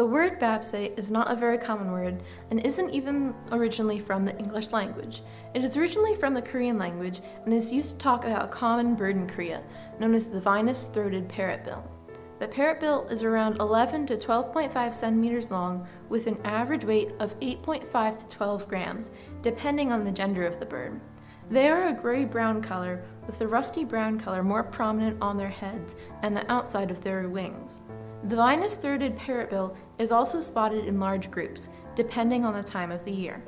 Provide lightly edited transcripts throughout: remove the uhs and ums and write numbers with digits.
The word Baepsae is not a very common word and isn't even originally from the English language. It is originally from the Korean language and is used to talk about a common bird in Korea, known as the Vinous-Throated Parrotbill. The parrotbill is around 11 to 12.5 centimeters long with an average weight of 8.5 to 12 grams, depending on the gender of the bird. They are a gray-brown color with the rusty brown color more prominent on their heads and the outside of their wings. The Vinous-Throated parrotbill is also spotted in large groups, depending on the time of the year.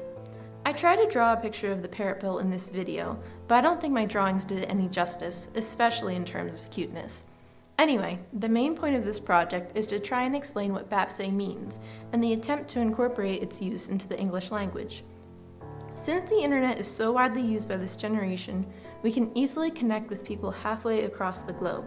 I tried to draw a picture of the parrotbill in this video, but I don't think my drawings did it any justice, especially in terms of cuteness. Anyway, the main point of this project is to try and explain what Baepsae means, and the attempt to incorporate its use into the English language. Since the internet is so widely used by this generation, we can easily connect with people halfway across the globe.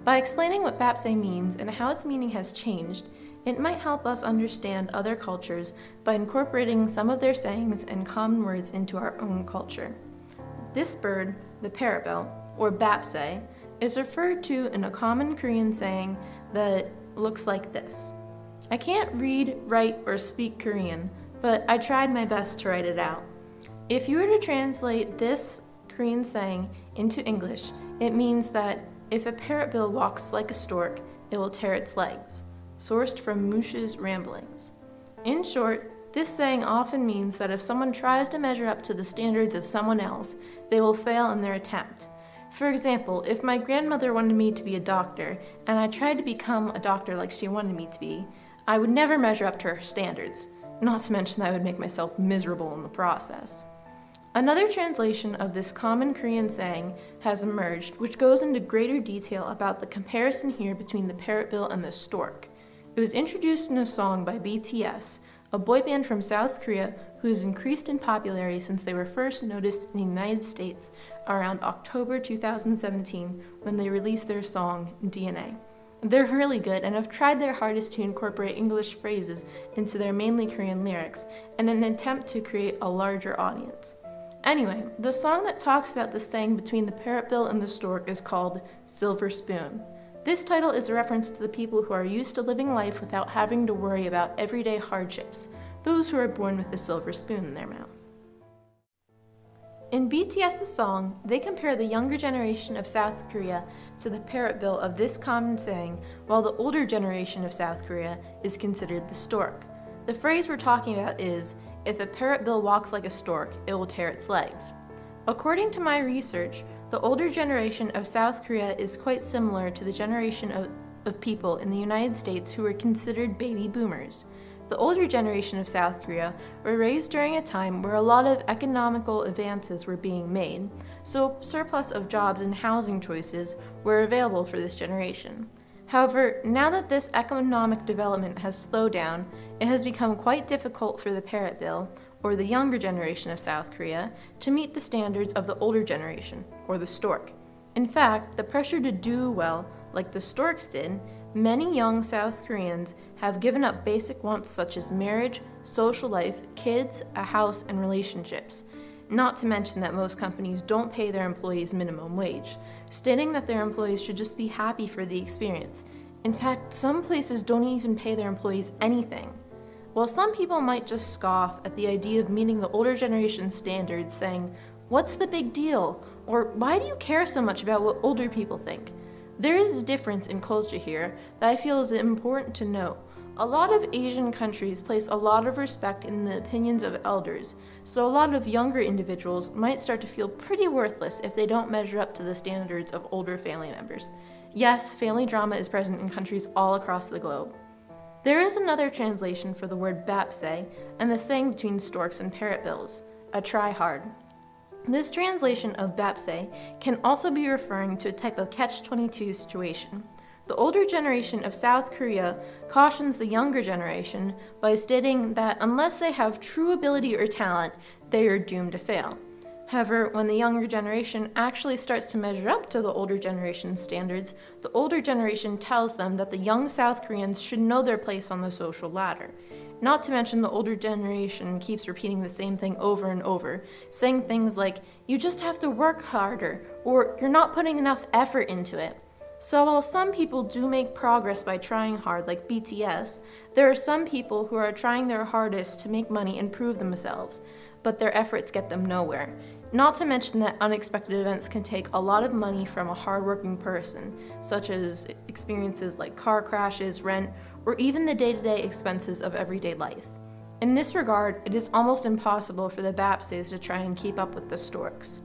By explaining what Baepsae means and how its meaning has changed, it might help us understand other cultures by incorporating some of their sayings and common words into our own culture. This bird, the parrotbill, or Baepsae, is referred to in a common Korean saying that looks like this. I can't read, write, or speak Korean, but I tried my best to write it out. If you were to translate this Korean saying into English, it means that if a parrotbill walks like a stork, it will tear its legs. Sourced from Muish's ramblings. In short, this saying often means that if someone tries to measure up to the standards of someone else, they will fail in their attempt. For example, if my grandmother wanted me to be a doctor, and I tried to become a doctor like she wanted me to be, I would never measure up to her standards, not to mention that I would make myself miserable in the process. Another translation of this common Korean saying has emerged, which goes into greater detail about the comparison here between the parrotbill and the stork. It was introduced in a song by BTS, a boy band from South Korea who has increased in popularity since they were first noticed in the United States around October 2017 when they released their song DNA. They're really good and have tried their hardest to incorporate English phrases into their mainly Korean lyrics in an attempt to create a larger audience. Anyway, the song that talks about the saying between the parrotbill and the stork is called Silver Spoon. This title is a reference to the people who are used to living life without having to worry about everyday hardships, those who are born with a silver spoon in their mouth. In BTS's song, they compare the younger generation of South Korea to the parrotbill of this common saying, while the older generation of South Korea is considered the stork. The phrase we're talking about is, if a parrotbill walks like a stork, it will tear its legs. According to my research, the older generation of South Korea is quite similar to the generation of people in the United States who were considered baby boomers. The older generation of South Korea were raised during a time where a lot of economical advances were being made, so a surplus of jobs and housing choices were available for this generation. However, now that this economic development has slowed down, it has become quite difficult for the parrotbill, or the younger generation of South Korea, to meet the standards of the older generation, or the stork. In fact, the pressure to do well, like the storks did, many young South Koreans have given up basic wants such as marriage, social life, kids, a house, and relationships. Not to mention that most companies don't pay their employees minimum wage, stating that their employees should just be happy for the experience. In fact, some places don't even pay their employees anything. While some people might just scoff at the idea of meeting the older generation's standards, saying, "What's the big deal?" or "Why do you care so much about what older people think?" There is a difference in culture here that I feel is important to note. A lot of Asian countries place a lot of respect in the opinions of elders, so a lot of younger individuals might start to feel pretty worthless if they don't measure up to the standards of older family members. Yes, family drama is present in countries all across the globe. There is another translation for the word Baepsae and the saying between storks and parrotbills, a try hard. This translation of Baepsae can also be referring to a type of catch-22 situation. The older generation of South Korea cautions the younger generation by stating that unless they have true ability or talent, they are doomed to fail. However, when the younger generation actually starts to measure up to the older generation's standards, the older generation tells them that the young South Koreans should know their place on the social ladder. Not to mention the older generation keeps repeating the same thing over and over, saying things like, "You just have to work harder," or "You're not putting enough effort into it." So while some people do make progress by trying hard, like BTS, there are some people who are trying their hardest to make money and prove themselves, but their efforts get them nowhere. Not to mention that unexpected events can take a lot of money from a hardworking person, such as experiences like car crashes, rent, or even the day-to-day expenses of everyday life. In this regard, it is almost impossible for the Baepsaes to try and keep up with the storks.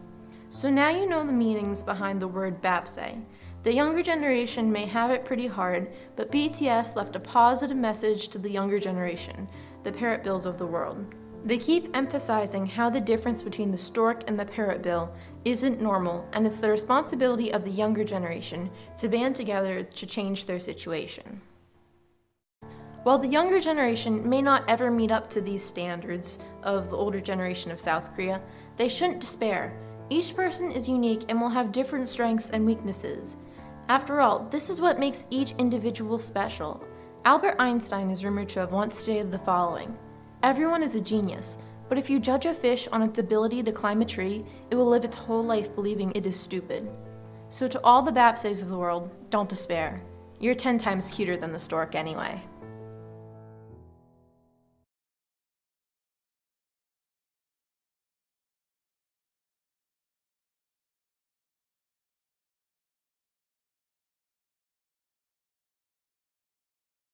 So now you know the meanings behind the word Baepsae. The younger generation may have it pretty hard, but BTS left a positive message to the younger generation, the Parrotbills of the world. They keep emphasizing how the difference between the stork and the parrotbill isn't normal, and it's the responsibility of the younger generation to band together to change their situation. While the younger generation may not ever meet up to these standards of the older generation of South Korea, they shouldn't despair. Each person is unique and will have different strengths and weaknesses. After all, this is what makes each individual special. Albert Einstein is rumored to have once stated the following: "Everyone is a genius, but if you judge a fish on its ability to climb a tree, it will live its whole life believing it is stupid." So to all the Baepsaes of the world, don't despair. You're 10 times cuter than the stork anyway.